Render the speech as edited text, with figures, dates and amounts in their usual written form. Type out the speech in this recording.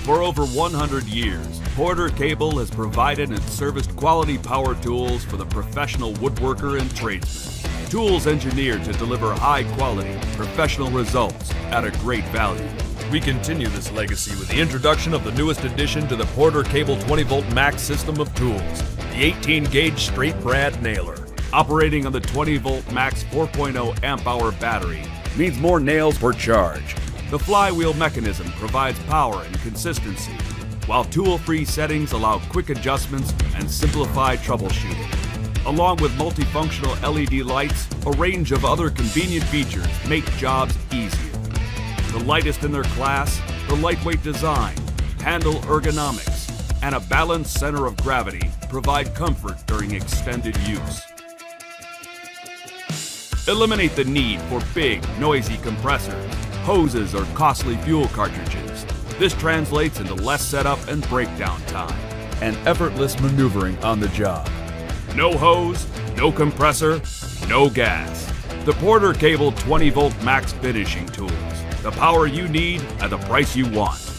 For over 100 years, Porter Cable has provided and serviced quality power tools for the professional woodworker and tradesman. Tools engineered to deliver high-quality, professional results at a great value. We continue this legacy with the introduction of the newest addition to the Porter Cable 20-volt max system of tools, the 18-gauge straight brad nailer. Operating on the 20-volt max 4.0 amp-hour battery means more nails per charge. The flywheel mechanism provides power and consistency, while tool-free settings allow quick adjustments and simplified troubleshooting. Along with multifunctional LED lights, a range of other convenient features make jobs easier. The lightest in their class, the lightweight design, handle ergonomics, and a balanced center of gravity provide comfort during extended use. Eliminate the need for big, noisy compressors, hoses, or costly fuel cartridges. This translates into less setup and breakdown time, and effortless maneuvering on the job. No hose, no compressor, no gas. The Porter Cable 20-volt max finishing tools. The power you need at the price you want.